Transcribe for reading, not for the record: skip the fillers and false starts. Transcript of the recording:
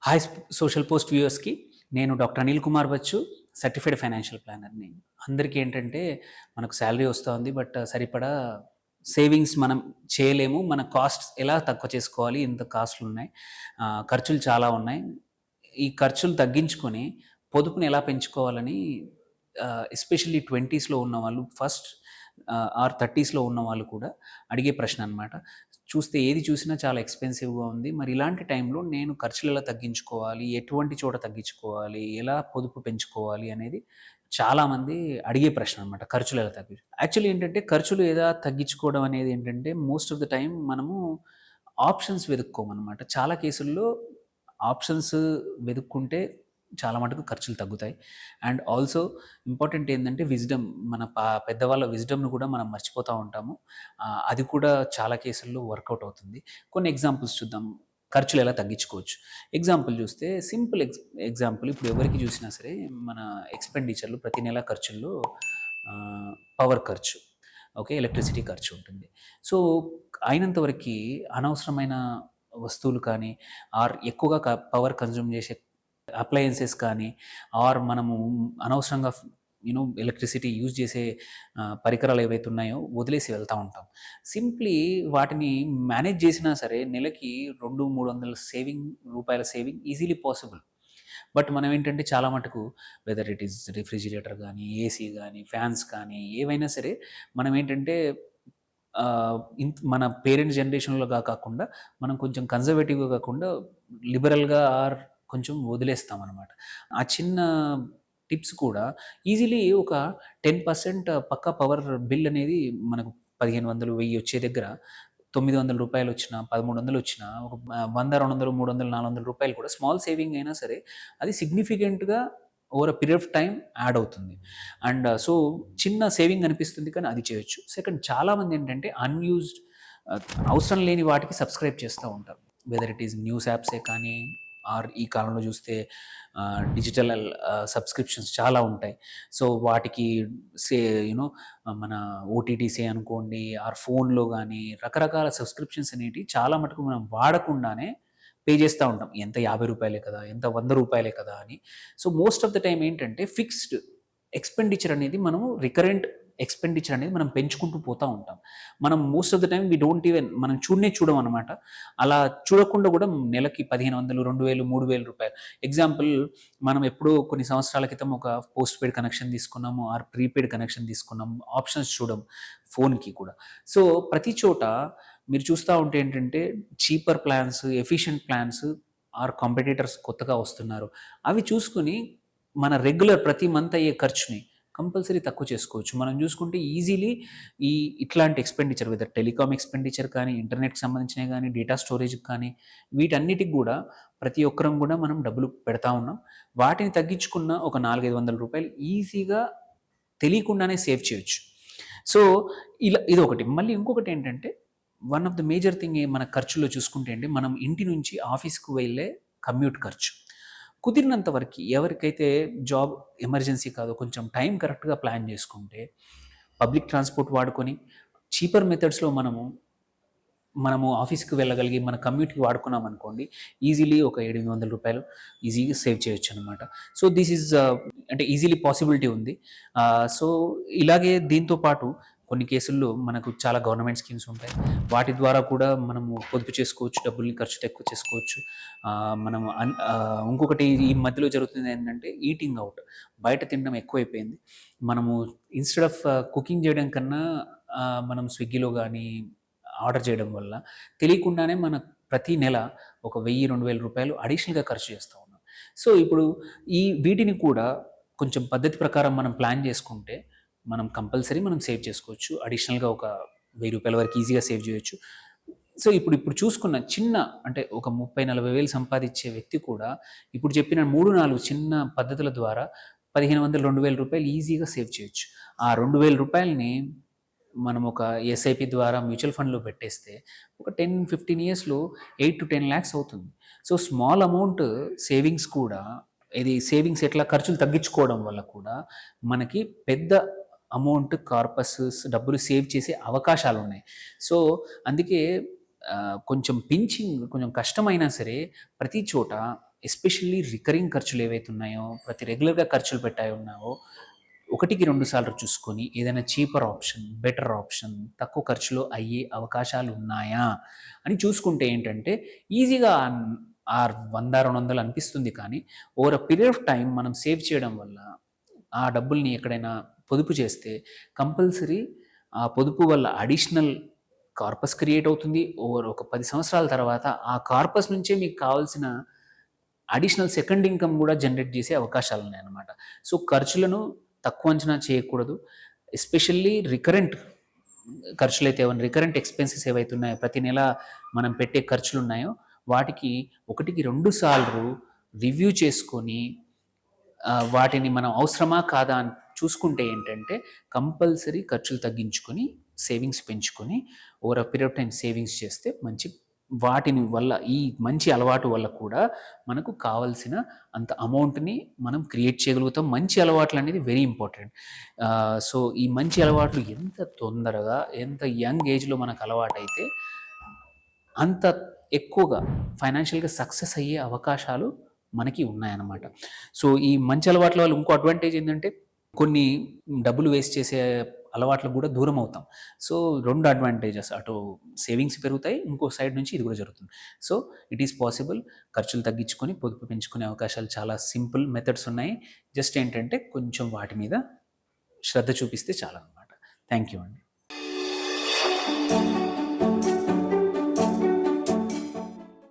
Hi social post వ్యూవర్స్‌కి నేను doctor Anil Kumar Bachchu, certified financial ప్లానర్‌ని. అందరికీ ఏంటంటే మనకు సాలరీ వస్తా ఉంది. బట్ సరిపడా సేవింగ్స్ మనం చేయలేము. మన కాస్ట్స్ ఎలా తక్కువ చేసుకోవాలి? ఇంత కాస్ట్‌లున్నాయి. ఖర్చులు చాలా ఉన్నాయి. ఈ ఖర్చులు తగ్గించుకొని పొదుపుని ఎలా పెంచుకోవాలని ఎస్పెషల్లీ 20స్‌లో ఉన్నవాళ్ళు ఫస్ట్ ఆర్ 30స్‌లో ఉన్నవాళ్ళు కూడా అడిగే ప్రశ్న అనమాట. చూస్తే ఏది చూసినా చాలా ఎక్స్‌పెన్సివ్‌గా ఉంది. మరి ఇలాంటి టైంలో నేను ఖర్చులు ఎలా తగ్గించుకోవాలి? ఎటువంటి చోట తగ్గించుకోవాలి? ఎలా పొదుపు పెంచుకోవాలి? అనేది చాలామంది అడిగే ప్రశ్న అనమాట. ఖర్చులు ఎలా యాక్చువల్లీ ఏంటంటే ఖర్చులు ఎలా తగ్గించుకోవడం అనేది ఏంటంటే మోస్ట్ ఆఫ్ ద టైమ్ మనము ఆప్షన్స్ వెతుక్కోమనమాట. చాలా కేసుల్లో ఆప్షన్స్ వెతుక్కుంటే చాలా మటుకు ఖర్చులు తగ్గుతాయి. అండ్ ఆల్సో ఇంపార్టెంట్ ఏందంటే విజ్డమ్ మన పెద్దవాళ్ళ విజ్డమ్‌ని కూడా మనం మర్చిపోతా ఉంటాము. అది కూడా చాలా కేసుల్లో వర్కౌట్ అవుతుంది. కొన్ని ఎగ్జాంపుల్స్ చూద్దాం. ఖర్చులు ఎలా తగ్గించుకోవచ్చు. ఎగ్జాంపుల్ చూస్తే సింపుల్ ఎగ్జాంపుల్ ఇప్పుడు ఎవరికి చూసినా సరే మన ఎక్స్‌పెండిచర్‌లు ప్రతి నెల ఖర్చుల్లో పవర్ ఖర్చు, ఓకే. ఎలక్ట్రిసిటీ ఖర్చు ఉంటుంది. సో, అయినంత వరకి అనవసరమైన వస్తువులు కానీ ఆర్ ఎక్కువగా పవర్ కన్జ్యూమ్ చేసే అప్లయెన్సెస్ కానీ ఆర్ మనము అనవసరంగా ఎలక్ట్రిసిటీ యూజ్ చేసే పరికరాలు ఏవైతే ఉన్నాయో వదిలేసి వెళ్తా ఉంటాం. సింప్లీ వాటిని మేనేజ్ చేసినా సరే నెలకి 200, 300 రూపాయల సేవింగ్ ఈజీలీ పాసిబుల్. బట్ మనం ఏంటంటే చాలా మటుకు వెదర్ ఇట్ ఈస్ రిఫ్రిజిరేటర్ గానీ, ఏసీ గానీ, ఫ్యాన్స్ కానీ ఏవైనా సరే మనం ఏంటంటే మన పేరెంట్స్ జనరేషన్‌లోగా కాకుండా మనం కొంచెం కన్జర్వేటివ్‌గా కాకుండా లిబరల్‌గా ఆర్ కొంచెం వదిలేస్తామనమాట. ఆ చిన్న టిప్స్ కూడా ఈజీలీ ఒక 10% పక్కా పవర్ బిల్ అనేది మనకు 1500, 1000 వచ్చే దగ్గర రూ. 900 వచ్చినా, 1300 వచ్చినా ఒక 100, 200, 300, 400 రూపాయలు కూడా స్మాల్ సేవింగ్ అయినా సరే అది సిగ్నిఫికెంట్‌గా over a period of time add అవుతుంది. అండ్ సో చిన్న సేవింగ్ అనిపిస్తుంది కానీ అది చేయొచ్చు. సెకండ్ చాలామంది ఏంటంటే అన్‌యూజ్డ్ అవసరం లేని వాటికి సబ్స్క్రైబ్ చేస్తా ఉంటారు. వెదర్ ఇట్ ఈస్ న్యూస్ యాప్సే కానీ ఆర్ ఈ కాలంలో చూస్తే డిజిటల్ సబ్స్క్రిప్షన్స్ చాలా ఉంటాయి. సో వాటికి సే యూనో మన ఓటీటీసే అనుకోండి ఆర్ ఫోన్‌లో గానీ రకరకాల సబ్స్క్రిప్షన్స్ అనేటివి చాలా మటుకు మనం వాడకుండానే పే చేస్తా ఉంటాం. ఎంత రూ. 50 కదా! ఎంత రూ. 100 కదా! అని. So most of the time ఏంటంటే ఫిక్స్డ్ ఎక్స్‌పెండిచర్ అనేది మనము రికరెంట్ ఎక్స్‌పెండిచర్ అనేది మనం పెంచుకుంటూ పోతా ఉంటాం. మనం most of the time we don't even మనం చూడమనమాట. అలా చూడకుండా కూడా నెలకి 1500, 2000, రూ. 3000 ఎగ్జాంపుల్ మనం ఎప్పుడో కొన్ని సంవత్సరాల క్రితం ఒక పోస్ట్ పెయిడ్ కనెక్షన్ తీసుకున్నాము ఆర్ ప్రీపెయిడ్ కనెక్షన్ తీసుకున్నాము. ఆప్షన్స్ చూడం ఫోన్‌కి కూడా. సో ప్రతి చోట మీరు చూస్తా ఉంటే ఏంటంటే cheaper plans, efficient plans or competitors కొత్తగా వస్తున్నారు. అవి చూసుకొని మన రెగ్యులర్ ప్రతి మంత్ అయ్యే ఖర్చుని కంపల్సరీ తక్కువ చేసుకోవచ్చు. మనం చూసుకుంటే ఈజీలీ ఇట్లాంటి ఎక్స్‌పెండిచర్ వెదర్ టెలికామ్ ఎక్స్‌పెండిచర్ కానీ, ఇంటర్నెట్‌కి సంబంధించినవి కానీ, డేటా స్టోరేజ్‌కి కానీ వీటన్నిటికి గూడా ప్రతి ఒక్కరం గూడా మనం డబ్బులు పెడతా ఉన్నాం. వాటిని తగ్గించుకున్న ఒక 400, 500 ఈజీగా తెలియకుండానే సేవ్ చేయొచ్చు. సో, ఇదొకటి. మళ్ళీ ఇంకొకటేంటంటే one of the major thing మన ఖర్చుల్లో చూసుకుంటే అండి, మనం ఇంటి నుంచి ఆఫీస్‌కి వెళ్ళే కమ్యూట్ ఖర్చు. కుదిరినంత వరకి ఎవరికైతే జాబ్ ఎమర్జెన్సీ కాదో కొంచెం టైం కరెక్ట్‌గా ప్లాన్ చేసుకుంటే, పబ్లిక్ ట్రాన్స్‌పోర్ట్ వాడుకొని చీపర్ మెథడ్స్‌లో మనము ఆఫీస్‌కి వెళ్ళగలిగి మన కమ్యూట్‌కి వాడుకున్నామనుకోండి, ఈజీలీ ఒక రూ. 700 ఈజీగా సేవ్ చేయొచ్చనమాట. సో, దిస్ ఈజ్ అంటే ఈజీలీ పాసిబిలిటీ ఉంది. సో, ఇలాగే దీంతో పాటు కొన్ని కేసుల్లో మనకు చాలా గవర్నమెంట్ స్కీమ్స్ ఉంటాయి. వాటి ద్వారా కూడా మనము పొదుపు చేసుకోవచ్చు. డబ్బుల్ని ఖర్చు తక్కువ చేసుకోవచ్చు. మనము ఇంకొకటి ఈ మధ్యలో జరుగుతుంది ఏంటంటే ఈటింగ్ ఔట్. బయట తినడం ఎక్కువైపోయింది. మనము ఇన్‌స్టెడ్ ఆఫ్ కుకింగ్ చేయడం కన్నా మనం స్విగ్గీలో గానీ ఆర్డర్ చేయడం వల్ల తెలియకుండానే మన ప్రతి నెల ఒక రూ. 1000, రూ. 2000 అడిషనల్‌గా ఖర్చు చేస్తా ఉన్నాం. సో, ఇప్పుడు వీటిని కూడా కొంచెం పద్ధతి ప్రకారం మనం ప్లాన్ చేసుకుంటే మనం కంపల్సరీ మనం సేవ్ చేసుకోవచ్చు. అడిషనల్‌గా ఒక రూ. 1000 వరకు ఈజీగా సేవ్ చేయొచ్చు. సో, ఇప్పుడు చూసుకున్న చిన్న అంటే ఒక 30, 40 సంపాదించే వ్యక్తి కూడా ఇప్పుడు చెప్పిన 3, 4 చిన్న పద్ధతుల ద్వారా 1500, రూ. 2000 ఈజీగా సేవ్ చేయొచ్చు. ఆ రూ. 2000ని మనం ఒక ఎస్ఐపి ద్వారా మ్యూచువల్ ఫండ్‌లో పెట్టేస్తే ఒక 10, 15 ఇయర్స్‌లో 8-10 లాక్స్ అవుతుంది. సో, స్మాల్ అమౌంట్ సేవింగ్స్ కూడా సేవింగ్స్ ఎట్లా ఖర్చులు తగ్గించుకోవడం వల్ల కూడా మనకి పెద్ద అమౌంట్ డబ్బులు సేవ్ చేసే అవకాశాలున్నాయి. సో, అందుకే కొంచెం పించింగ్ కొంచెం కష్టమైనా సరే ప్రతి చోట ఎస్పెషల్లీ రికరింగ్ ఖర్చులు ఏవైతే ఉన్నాయో, ప్రతి రెగ్యులర్‌గా ఖర్చులు పెట్టాయి ఉన్నావో, ఒకటికి 2 సార్లు చూసుకొని ఏదైనా చీపర్ ఆప్షన్, బెటర్ ఆప్షన్, తక్కువ ఖర్చులో అయ్యే అవకాశాలు ఉన్నాయా అని చూసుకుంటే ఏంటంటే ఈజీగా 100, 200 అనిపిస్తుంది కానీ over a period of time మనం సేవ్ చేయడం వల్ల ఆ డబ్బుల్ని ఎక్కడైనా పొదుపు చేస్తే కంపల్సరీ ఆ పొదుపు వల్ల అడిషనల్ కార్పస్ క్రియేట్ అవుతుంది. ఓవర్ ఒక 10 సంవత్సరాల తర్వాత ఆ కార్పస్ నుంచే మీకు కావాల్సిన అడిషనల్ సెకండ్ ఇన్‌కమ్ గూడా జనరేట్ చేసే అవకాశాలున్నాయన్నమాట. సో, ఖర్చులను తక్కువ అంచనా చేయకూడదు. ఎస్పెషల్లీ ఖర్చులైతే ఏవన్నా రికరెంట్ ఎక్స్‌పెన్సెస్ ఏవైతే ఉన్నాయో, ప్రతి నెల మనం పెట్టే ఖర్చులున్నాయో, వాటికి ఒకటికి 2 సార్లు రివ్యూ చేసుకొని వాటిని మనం అవసరమా? కాదా? అని చూసుకుంటే ఏంటంటే, కంపల్సరీ ఖర్చులు తగ్గించుకొని, సేవింగ్స్ పెంచుకొని, over a period of time savings చేస్తే వాటిని వల్ల ఈ మంచి అలవాటు వల్ల కూడా మనకు కావాల్సిన అంత అమౌంట్‌ని మనం క్రియేట్ చేయగలుగుతాం. మంచి అలవాట్లనేది వెరీ ఇంపార్టెంట్. సో, ఈ మంచి అలవాట్లు ఎంత తొందరగా, ఎంత యంగ్ ఏజ్‌లో మనకు అలవాటైతే, అంత ఎక్కువగా ఫైనాన్షియల్‌గా సక్సెస్ అయ్యే అవకాశాలు మనకి ఉన్నాయన్నమాట. సో, ఈ మంచి అలవాట్ల వల్ల ఇంకో అడ్వాంటేజ్ ఏందంటే, కొన్ని డబ్బులు వేస్ట్ చేసే అలవాట్లకు గూడా దూరమవుతాం. సో, 2 అడ్వాంటేజెస్ అటు సేవింగ్స్ పెరుగుతాయి. ఇంకో సైడ్ నుంచి ఇది గూడా జరుగుతుంది. సో, ఇట్ ఈస్ పాసిబుల్ ఖర్చులు తగ్గించుకొని, పొదుపు పెంచుకునే అవకాశాలు చాలా సింపుల్ మెథడ్స్ ఉన్నాయి. జస్ట్ ఏంటంటే కొంచెం వాటి మీద శ్రద్ధ చూపిస్తే చాలన్నమాట. థాంక్ యూ అండి.